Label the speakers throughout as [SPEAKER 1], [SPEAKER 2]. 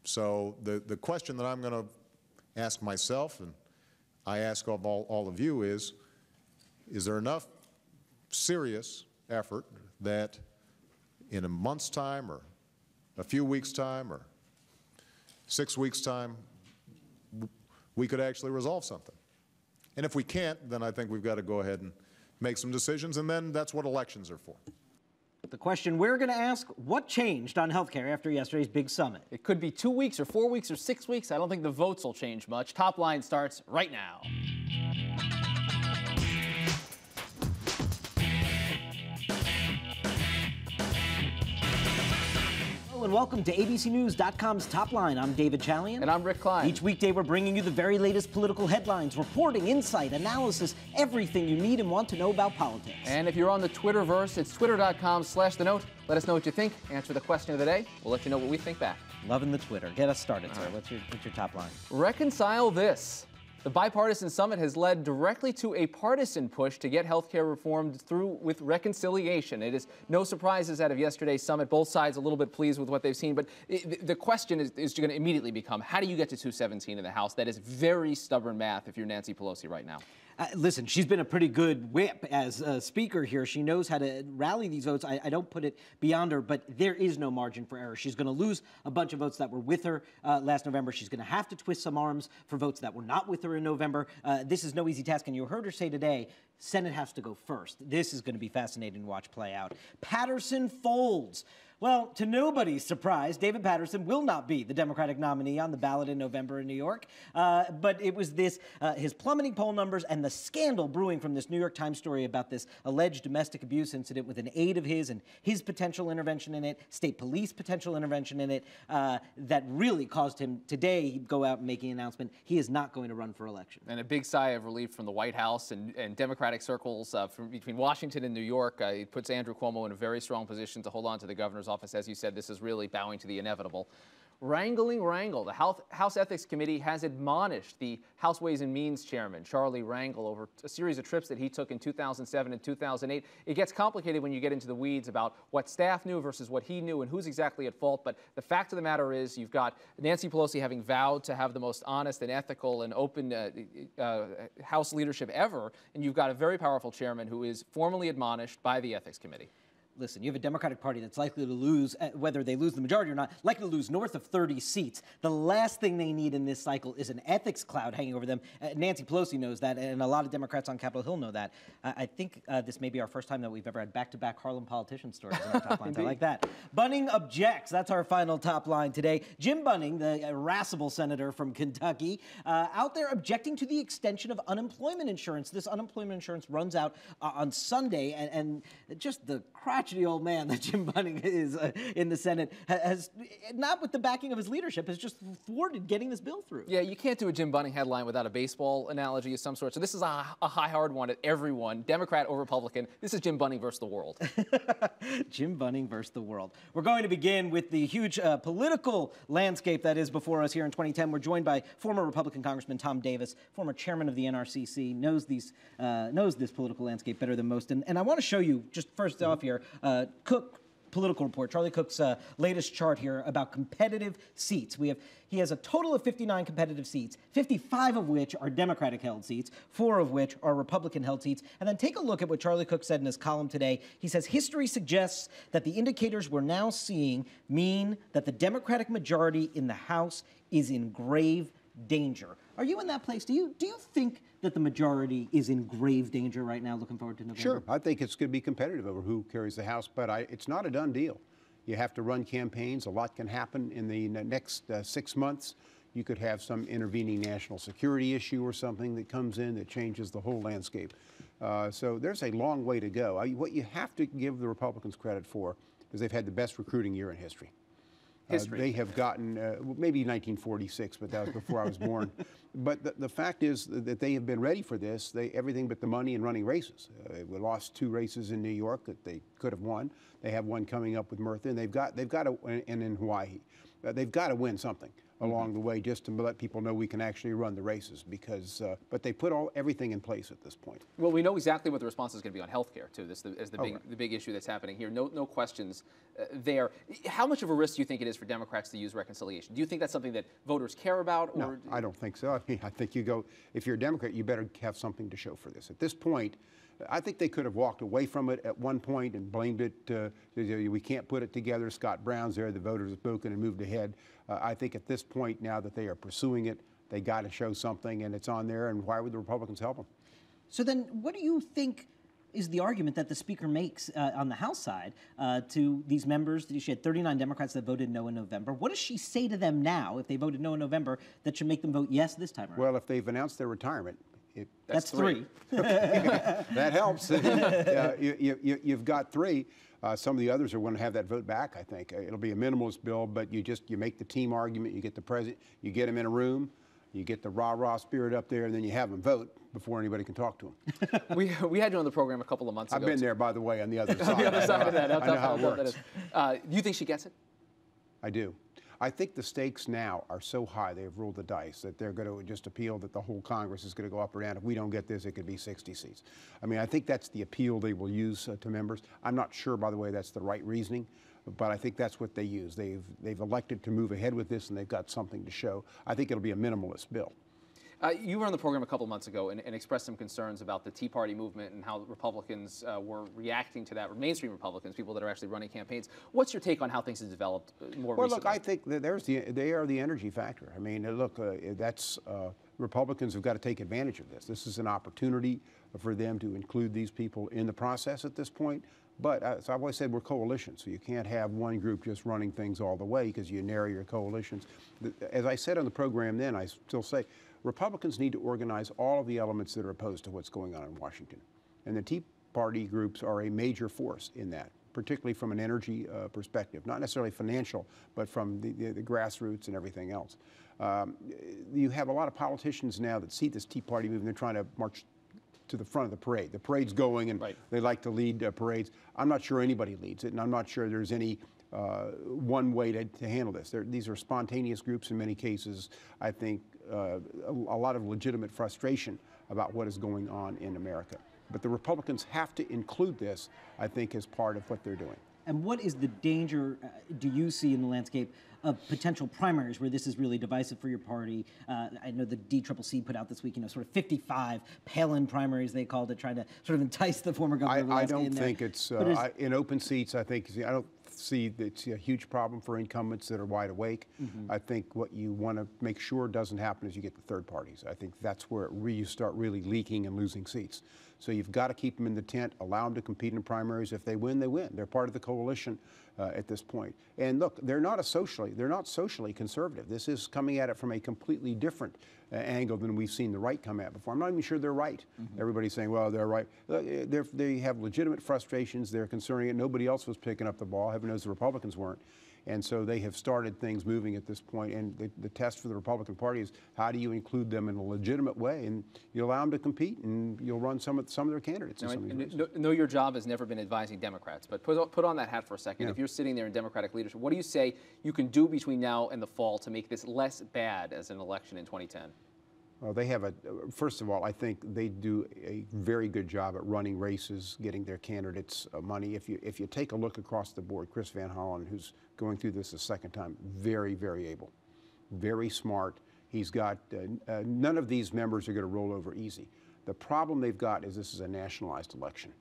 [SPEAKER 1] So the question that I'm going to ask myself, and I ask of all of you, is there enough serious effort that in a month's time or a few weeks' time or 6 weeks' time we could actually resolve something? And if we can't, then I think we've got to go ahead and make some decisions, and then that's what elections are for.
[SPEAKER 2] The question we're going to ask, what changed on health care after yesterday's big summit?
[SPEAKER 3] It could be 2 weeks or 4 weeks or 6 weeks. I don't think the votes will change much. Top Line starts right now.
[SPEAKER 2] And welcome to ABCNews.com's Top Line. I'm David Chalian.
[SPEAKER 3] And I'm Rick Klein.
[SPEAKER 2] Each weekday, we're bringing you the very latest political headlines, reporting, insight, analysis, everything you need and want to know about politics.
[SPEAKER 3] And if you're on the Twitterverse, it's twitter.com/thenote. Let us know what you think. Answer the question of the day. We'll let you know what we think back.
[SPEAKER 2] Loving the Twitter. Get us started, sir. What's your top line?
[SPEAKER 3] Reconcile this. The bipartisan summit has led directly to a partisan push to get health care reformed through with reconciliation. It is no surprises out of yesterday's summit. Both sides a little bit pleased with what they've seen. But the question is going to immediately become, how do you get to 217 in the House? That is very stubborn math if you're Nancy Pelosi right now.
[SPEAKER 2] Listen, she's been a pretty good whip as a speaker here. She knows how to rally these votes. I don't put it beyond her, but there is no margin for error. She's going to lose a bunch of votes that were with her last November. She's going to have to twist some arms for votes that were not with her in November. This is no easy task, and you heard her say today, Senate has to go first. This is going to be fascinating to watch play out. Patterson folds. Well, to nobody's surprise, David Paterson will not be the Democratic nominee on the ballot in November in New York. But it was this, his plummeting poll numbers and the scandal brewing from this New York Times story about this alleged domestic abuse incident with an aide of his and his potential intervention in it, state police potential intervention in it, that really caused him today he'd go out and make an announcement. He is not going to run for election.
[SPEAKER 3] And a big sigh of relief from the White House and Democratic circles between Washington and New York. It puts Andrew Cuomo in a very strong position to hold on to the governor's office. As you said, this is really bowing to the inevitable. Wrangling Wrangle. The House Ethics Committee has admonished the House Ways and Means chairman, Charlie Rangel, over a series of trips that he took in 2007 and 2008. It gets complicated when you get into the weeds about what staff knew versus what he knew and who's exactly at fault. But the fact of the matter is you've got Nancy Pelosi having vowed to have the most honest and ethical and open House leadership ever. And you've got a very powerful chairman who is formally admonished by the Ethics Committee.
[SPEAKER 2] Listen, you have a Democratic Party that's likely to lose, whether they lose the majority or not, likely to lose north of 30 seats. The last thing they need in this cycle is an ethics cloud hanging over them. Nancy Pelosi knows that, and a lot of Democrats on Capitol Hill know that. I think this may be our first time that we've ever had back-to-back Harlem politician stories in our top lines. I like that. Bunning objects. That's our final top line today. Jim Bunning, the irascible senator from Kentucky, out there objecting to the extension of unemployment insurance. This unemployment insurance runs out on Sunday, and just the crotchety old man that Jim Bunning is in the Senate has, not with the backing of his leadership, has just thwarted getting this bill through.
[SPEAKER 3] Yeah, you can't do a Jim Bunning headline without a baseball analogy of some sort. So this is a high hard one at everyone, Democrat or Republican. This is Jim Bunning versus the world.
[SPEAKER 2] Jim Bunning versus the world. We're going to begin with the huge political landscape that is before us here in 2010. We're joined by former Republican Congressman Tom Davis, former chairman of the NRCC, knows this political landscape better than most. And I want to show you, just first off here, Cook Political Report, Charlie Cook's latest chart here about competitive seats. He has a total of 59 competitive seats, 55 of which are Democratic-held seats, 4 of which are Republican-held seats. And then take a look at what Charlie Cook said in his column today. He says, history suggests that the indicators we're now seeing mean that the Democratic majority in the House is in grave danger. Are you in that place? Do you think that the majority is in grave danger right now, looking forward to November?
[SPEAKER 4] Sure. I think it's going to be competitive over who carries the House, but it's not a done deal. You have to run campaigns. A lot can happen in the next 6 months. You could have some intervening national security issue or something that comes in that changes the whole landscape. So there's a long way to go. What you have to give the Republicans credit for is they've had the best recruiting year in history. They have gotten, maybe 1946, but that was before I was born. But the fact is that they have been ready for this. Everything but the money and running races. We lost 2 races in New York that they could have won. They have one coming up with Murtha, and they've got and in Hawaii. they've got to win something along the way, just to let people know we can actually run the races, because but they put everything in place at this point.
[SPEAKER 3] Well, we know exactly what the response is going to be on health care, too. This is the big issue that's happening here. No questions there. How much of a risk do you think it is for Democrats to use reconciliation? Do you think that's something that voters care about? Or?
[SPEAKER 4] No, I don't think so. I mean, I think if you're a Democrat, you better have something to show for this. At this point, I think they could have walked away from it at one point and blamed it. We can't put it together. Scott Brown's there. The voters have spoken and moved ahead. I think at this point, now that they are pursuing it, they got to show something, and it's on there. And why would the Republicans help them?
[SPEAKER 2] So then, what do you think is the argument that the Speaker makes on the House side to these members? She had 39 Democrats that voted no in November. What does she say to them now, if they voted no in November, that should make them vote yes this time around?
[SPEAKER 4] Well, if they've announced their retirement,
[SPEAKER 2] that's three.
[SPEAKER 4] That helps. You've got three. Some of the others are going to have that vote back, I think. It'll be a minimalist bill, but you make the team argument, you get the president, you get him in a room, you get the rah-rah spirit up there, and then you have them vote before anybody can talk to them.
[SPEAKER 3] we had you on the program a couple of months ago.
[SPEAKER 4] I've been there, by the way, on the other side.
[SPEAKER 3] On the other side of that.
[SPEAKER 4] I know how it works.
[SPEAKER 3] Do you think she gets it?
[SPEAKER 4] I do. I think the stakes now are so high, they've rolled the dice, that they're going to just appeal that the whole Congress is going to go up or down. If we don't get this, it could be 60 seats. I mean, I think that's the appeal they will use to members. I'm not sure, by the way, that's the right reasoning, but I think that's what they use. They've elected to move ahead with this, and they've got something to show. I think it'll be a minimalist bill.
[SPEAKER 3] You were on the program a couple of months ago and expressed some concerns about the Tea Party movement and how Republicans were reacting to that, or mainstream Republicans, people that are actually running campaigns. What's your take on how things have developed more recently?
[SPEAKER 4] Well, look, I think that they are the energy factor. I mean, look, Republicans have got to take advantage of this. This is an opportunity for them to include these people in the process at this point. But as I've always said, we're coalitions, so you can't have one group just running things all the way, because you narrow your coalitions. As I said on the program then, I still say, Republicans need to organize all of the elements that are opposed to what's going on in Washington. And the Tea Party groups are a major force in that, particularly from an energy perspective, not necessarily financial, but from the grassroots and everything else. You have a lot of politicians now that see this Tea Party movement, they're trying to march to the front of the parade. The parade's going, and they like to lead parades. I'm not sure anybody leads it, and I'm not sure there's any one way to handle this. These are spontaneous groups in many cases. I think a lot of legitimate frustration about what is going on in America. But the Republicans have to include this, I think, as part of what they're doing.
[SPEAKER 2] And what is the danger do you see in the landscape of potential primaries where this is really divisive for your party? I know the DCCC put out this week, sort of 55 Palin primaries, they called it, trying to sort of entice the former governor.
[SPEAKER 4] I don't think it's in open seats. I don't see it's a huge problem for incumbents that are wide awake. I think what you want to make sure doesn't happen is you get the third parties. I think that's where you start really leaking and losing seats. So you've got to keep them in the tent, allow them to compete in primaries. If they win, they win. They're part of the coalition at this point. And look, they're not socially conservative. This is coming at it from a completely different angle than we've seen the right come at before. I'm not even sure they're right. Everybody's saying, well, they're right. They have legitimate frustrations. They're concerning it. Nobody else was picking up the ball. Heaven knows the Republicans weren't. And so they have started things moving at this point. And the test for the Republican Party is, how do you include them in a legitimate way? And you allow them to compete, and you'll run some of their candidates.
[SPEAKER 3] Know your job has never been advising Democrats, but put on that hat for a second. If you're sitting there in Democratic leadership, what do you say you can do between now and the fall to make this less bad as an election in 2010?
[SPEAKER 4] Well, they have first of all, I think they do a very good job at running races, getting their candidates money. If you take a look across the board, Chris Van Hollen, who's going through this a second time, very, very able, very smart. He's got, none of these members are going to roll over easy. The problem they've got is this is a nationalized election.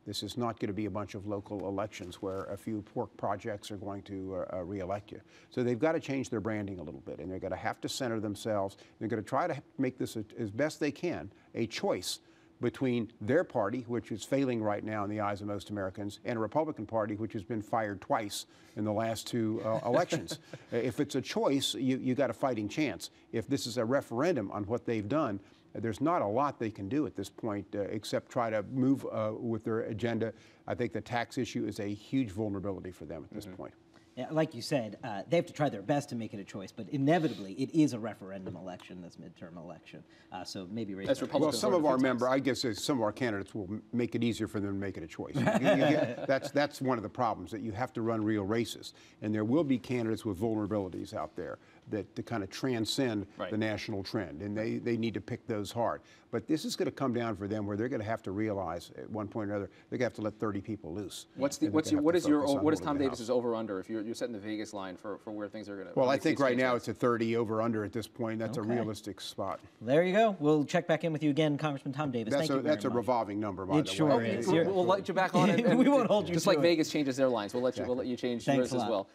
[SPEAKER 4] This is not going to be a bunch of local elections where a few pork projects are going to re-elect you. So they've got to change their branding a little bit, and they're going to have to center themselves. They're going to try to make this, as best they can, a choice between their party, which is failing right now in the eyes of most Americans, and a Republican Party, which has been fired twice in the last two elections. If it's a choice, you got a fighting chance. If this is a referendum on what they've done, there's not a lot they can do at this point except try to move with their agenda. I think the tax issue is a huge vulnerability for them at this point.
[SPEAKER 2] Yeah, like you said, they have to try their best to make it a choice, but inevitably it is a referendum election, this midterm election. So maybe raise
[SPEAKER 3] As
[SPEAKER 2] that.
[SPEAKER 3] Republicans
[SPEAKER 4] Well, some
[SPEAKER 3] learned
[SPEAKER 4] of
[SPEAKER 3] a
[SPEAKER 4] our
[SPEAKER 3] few
[SPEAKER 4] members,
[SPEAKER 3] times.
[SPEAKER 4] I guess some of our candidates will make it easier for them to make it a choice. That's one of the problems, that you have to run real races. And there will be candidates with vulnerabilities out there that to kind of transcend
[SPEAKER 3] Right.
[SPEAKER 4] the national trend. And they need to pick those hard. But this is going to come down for them where they're going to have to realize at one point or another, they're going to have to let 30 people loose.
[SPEAKER 3] What is Tom Davis's over-under if you're setting the Vegas line for where things are going to?
[SPEAKER 4] Well, I think right now it's a 30 over-under at this point. That's
[SPEAKER 2] Okay.
[SPEAKER 4] a realistic spot.
[SPEAKER 2] There you go. We'll check back in with you again, Congressman Tom Davis.
[SPEAKER 4] That's
[SPEAKER 2] Thank you
[SPEAKER 4] that's a
[SPEAKER 2] very much.
[SPEAKER 4] revolving number, by
[SPEAKER 2] It
[SPEAKER 4] the
[SPEAKER 2] sure
[SPEAKER 4] way.
[SPEAKER 2] is.
[SPEAKER 3] We'll let you back on, and
[SPEAKER 2] We won't hold you
[SPEAKER 3] just
[SPEAKER 2] to
[SPEAKER 3] like
[SPEAKER 2] it.
[SPEAKER 3] Vegas changes their lines. We'll let you change
[SPEAKER 2] Thanks
[SPEAKER 3] yours
[SPEAKER 2] a
[SPEAKER 3] as
[SPEAKER 2] lot.
[SPEAKER 3] well.